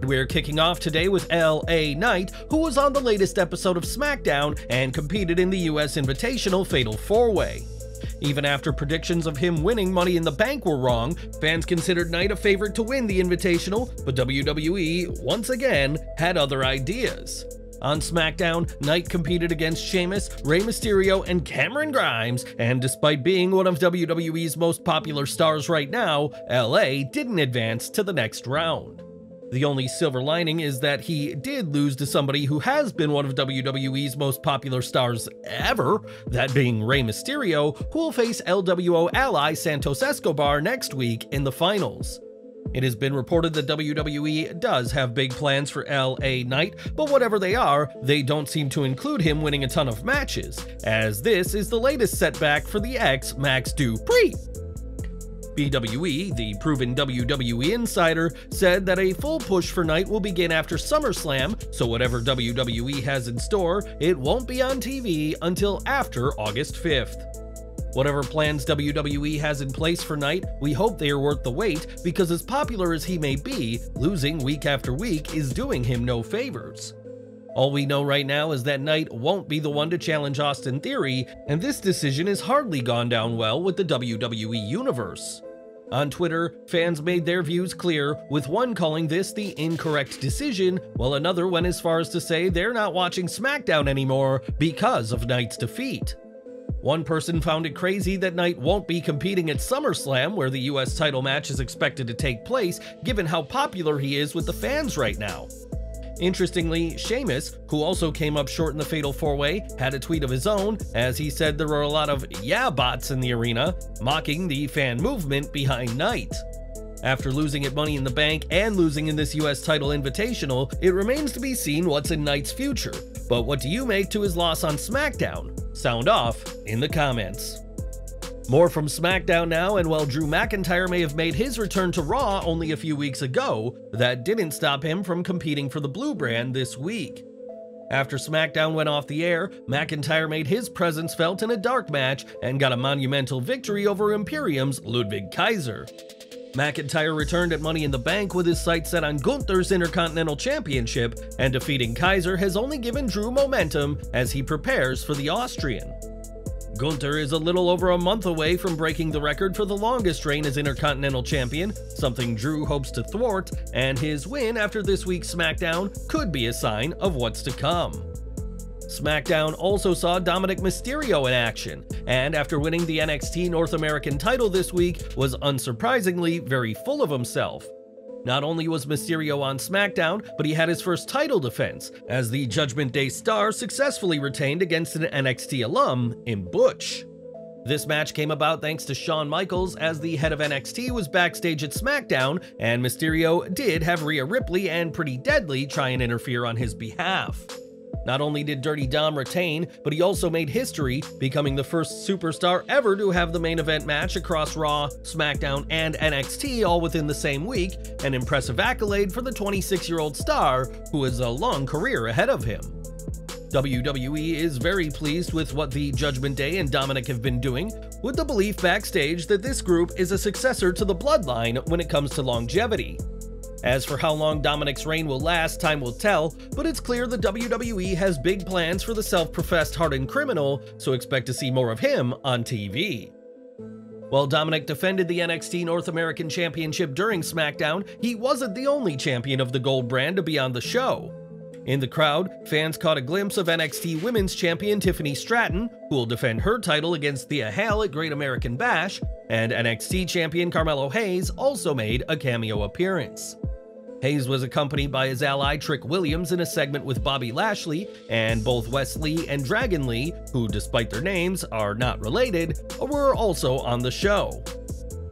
We're kicking off today with LA Knight, who was on the latest episode of Smackdown and competed in the US Invitational Fatal 4-Way. Even after predictions of him winning Money in the Bank were wrong, fans considered Knight a favorite to win the Invitational, but WWE, once again, had other ideas. On Smackdown, Knight competed against Sheamus, Rey Mysterio, and Cameron Grimes, and despite being one of WWE's most popular stars right now, LA didn't advance to the next round. The only silver lining is that he did lose to somebody who has been one of WWE's most popular stars ever, that being Rey Mysterio, who will face LWO ally Santos Escobar next week in the finals. It has been reported that WWE does have big plans for LA Knight, but whatever they are, they don't seem to include him winning a ton of matches, as this is the latest setback for the ex-Max Dupree. BWE, the proven WWE insider, said that a full push for Knight will begin after SummerSlam, so whatever WWE has in store, it won't be on TV until after August 5th. Whatever plans WWE has in place for Knight, we hope they are worth the wait, because as popular as he may be, losing week after week is doing him no favors. All we know right now is that Knight won't be the one to challenge Austin Theory, and this decision has hardly gone down well with the WWE Universe. On Twitter, fans made their views clear, with one calling this the incorrect decision, while another went as far as to say they're not watching SmackDown anymore because of Knight's defeat. One person found it crazy that Knight won't be competing at SummerSlam, where the US title match is expected to take place, given how popular he is with the fans right now. Interestingly, Sheamus, who also came up short in the Fatal 4-Way, had a tweet of his own, as he said there were a lot of "yeah bots" in the arena, mocking the fan movement behind Knight. After losing at Money in the Bank and losing in this US title invitational, it remains to be seen what's in Knight's future. But what do you make to his loss on SmackDown? Sound off in the comments. More from Smackdown now, and while Drew McIntyre may have made his return to Raw only a few weeks ago, that didn't stop him from competing for the Blue brand this week. After Smackdown went off the air, McIntyre made his presence felt in a dark match and got a monumental victory over Imperium's Ludwig Kaiser. McIntyre returned at Money in the Bank with his sights set on Gunther's Intercontinental Championship, and defeating Kaiser has only given Drew momentum as he prepares for the Austrian. Gunther is a little over a month away from breaking the record for the longest reign as Intercontinental Champion, something Drew hopes to thwart, and his win after this week's SmackDown could be a sign of what's to come. SmackDown also saw Dominik Mysterio in action, and after winning the NXT North American title this week, was unsurprisingly very full of himself. Not only was Mysterio on SmackDown, but he had his first title defense, as the Judgment Day star successfully retained against an NXT alum in Botch. This match came about thanks to Shawn Michaels, as the head of NXT was backstage at SmackDown, and Mysterio did have Rhea Ripley and Pretty Deadly try and interfere on his behalf. Not only did Dirty Dom retain, but he also made history, becoming the first superstar ever to have the main event match across Raw, SmackDown, and NXT all within the same week, an impressive accolade for the 26-year-old star, who has a long career ahead of him. WWE is very pleased with what the Judgment Day and Dominik have been doing, with the belief backstage that this group is a successor to the Bloodline when it comes to longevity. As for how long Dominik's reign will last, time will tell, but it's clear the WWE has big plans for the self-professed hardened criminal, so expect to see more of him on TV. While Dominik defended the NXT North American Championship during SmackDown, he wasn't the only champion of the gold brand to be on the show. In the crowd, fans caught a glimpse of NXT Women's Champion Tiffany Stratton, who will defend her title against Thea Hale at Great American Bash, and NXT Champion Carmelo Hayes also made a cameo appearance. Hayes was accompanied by his ally Trick Williams in a segment with Bobby Lashley, and both Wes Lee and Dragon Lee, who despite their names are not related, were also on the show.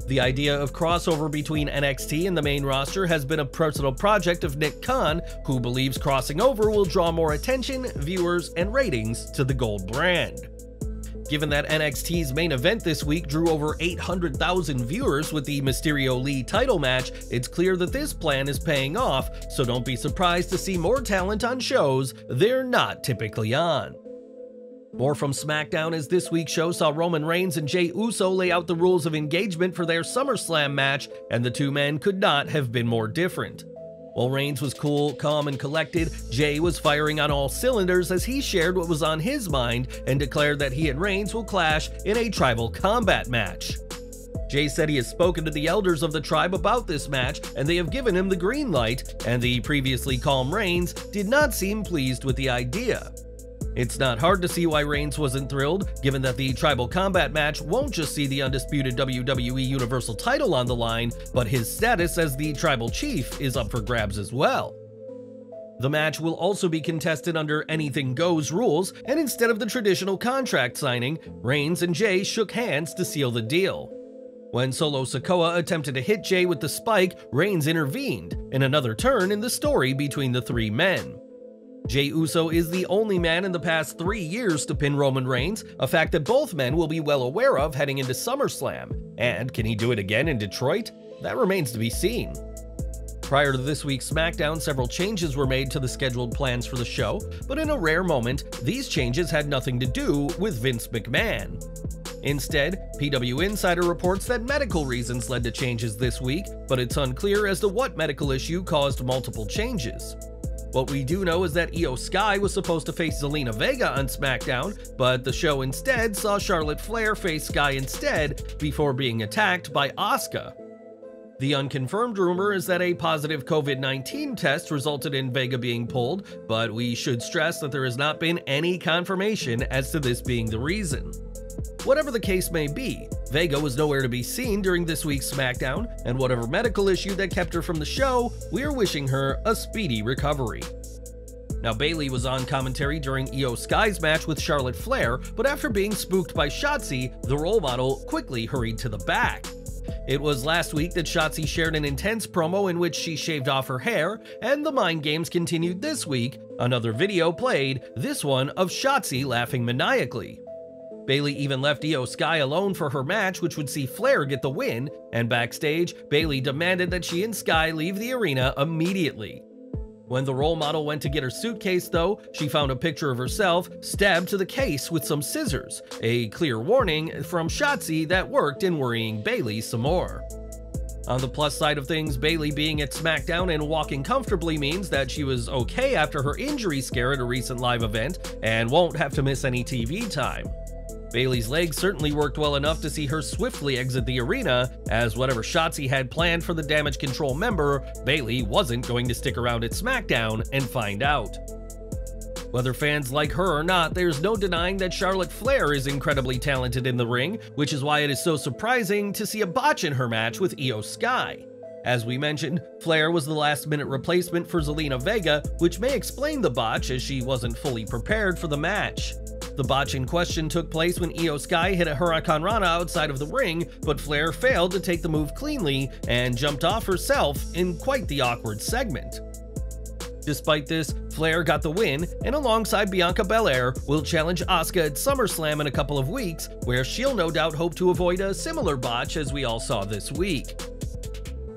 The idea of crossover between NXT and the main roster has been a personal project of Nick Khan, who believes crossing over will draw more attention, viewers, and ratings to the gold brand. Given that NXT's main event this week drew over 800,000 viewers with the Mysterio-Lee title match, it's clear that this plan is paying off, so don't be surprised to see more talent on shows they're not typically on. More from SmackDown, as this week's show saw Roman Reigns and Jey Uso lay out the rules of engagement for their SummerSlam match, and the two men could not have been more different. While Reigns was cool, calm, and collected, Jay was firing on all cylinders as he shared what was on his mind and declared that he and Reigns will clash in a tribal combat match. Jay said he has spoken to the elders of the tribe about this match and they have given him the green light, and the previously calm Reigns did not seem pleased with the idea. It's not hard to see why Reigns wasn't thrilled, given that the tribal combat match won't just see the undisputed WWE Universal title on the line, but his status as the tribal chief is up for grabs as well. The match will also be contested under Anything Goes rules, and instead of the traditional contract signing, Reigns and Jay shook hands to seal the deal. When Solo Sikoa attempted to hit Jay with the spike, Reigns intervened, in another turn in the story between the three men. Jey Uso is the only man in the past 3 years to pin Roman Reigns, a fact that both men will be well aware of heading into SummerSlam. And can he do it again in Detroit? That remains to be seen. Prior to this week's Smackdown, several changes were made to the scheduled plans for the show, but in a rare moment, these changes had nothing to do with Vince McMahon. Instead, PW Insider reports that medical reasons led to changes this week, but it's unclear as to what medical issue caused multiple changes. What we do know is that Io Sky was supposed to face Zelina Vega on SmackDown, but the show instead saw Charlotte Flair face Sky instead before being attacked by Asuka. The unconfirmed rumor is that a positive COVID-19 test resulted in Vega being pulled, but we should stress that there has not been any confirmation as to this being the reason. Whatever the case may be, Vega was nowhere to be seen during this week's SmackDown, and whatever medical issue that kept her from the show, we are wishing her a speedy recovery. Now, Bayley was on commentary during Io Sky's match with Charlotte Flair, but after being spooked by Shotzi, the role model quickly hurried to the back. It was last week that Shotzi shared an intense promo in which she shaved off her hair, and the mind games continued this week. Another video played, this one of Shotzi laughing maniacally. Bayley even left Io Sky alone for her match, which would see Flair get the win, and backstage, Bayley demanded that she and Sky leave the arena immediately. When the role model went to get her suitcase though, she found a picture of herself stabbed to the case with some scissors, a clear warning from Shotzi that worked in worrying Bayley some more. On the plus side of things, Bayley being at SmackDown and walking comfortably means that she was okay after her injury scare at a recent live event and won't have to miss any TV time. Bayley's legs certainly worked well enough to see her swiftly exit the arena, as whatever Shotzi had planned for the Damage Control member, Bayley wasn't going to stick around at SmackDown and find out. Whether fans like her or not, there's no denying that Charlotte Flair is incredibly talented in the ring, which is why it is so surprising to see a botch in her match with Io Sky. As we mentioned, Flair was the last-minute replacement for Zelina Vega, which may explain the botch as she wasn't fully prepared for the match. The botch in question took place when Io Sky hit a Hurricane Rana outside of the ring, but Flair failed to take the move cleanly and jumped off herself in quite the awkward segment. Despite this, Flair got the win, and alongside Bianca Belair, will challenge Asuka at SummerSlam in a couple of weeks, where she'll no doubt hope to avoid a similar botch as we all saw this week.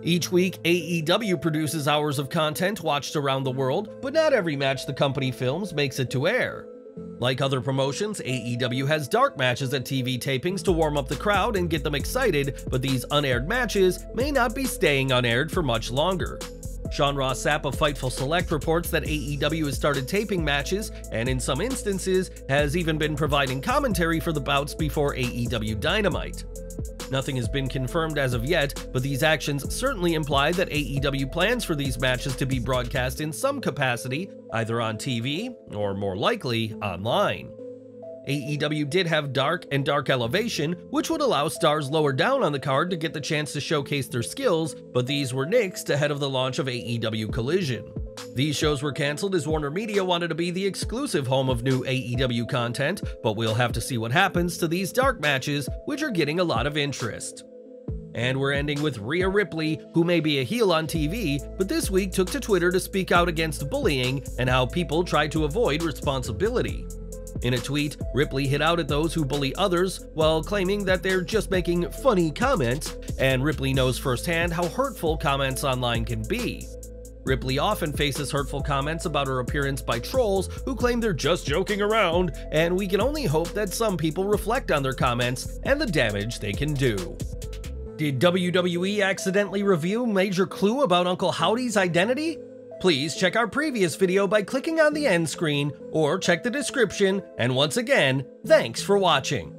Each week, AEW produces hours of content watched around the world, but not every match the company films makes it to air. Like other promotions, AEW has dark matches at TV tapings to warm up the crowd and get them excited, but these unaired matches may not be staying unaired for much longer. Sean Ross Sapp of Fightful Select reports that AEW has started taping matches, and in some instances, has even been providing commentary for the bouts before AEW Dynamite. Nothing has been confirmed as of yet, but these actions certainly imply that AEW plans for these matches to be broadcast in some capacity, either on TV or more likely online. AEW did have Dark and Dark Elevation, which would allow stars lower down on the card to get the chance to showcase their skills, but these were nixed ahead of the launch of AEW Collision. These shows were cancelled as Warner Media wanted to be the exclusive home of new AEW content, but we'll have to see what happens to these dark matches, which are getting a lot of interest. And we're ending with Rhea Ripley, who may be a heel on TV, but this week took to Twitter to speak out against bullying and how people try to avoid responsibility. In a tweet, Ripley hit out at those who bully others while claiming that they're just making funny comments, and Ripley knows firsthand how hurtful comments online can be. Ripley often faces hurtful comments about her appearance by trolls who claim they're just joking around, and we can only hope that some people reflect on their comments and the damage they can do. Did WWE accidentally reveal major clue about Uncle Howdy's identity? Please check our previous video by clicking on the end screen or check the description, and once again, thanks for watching.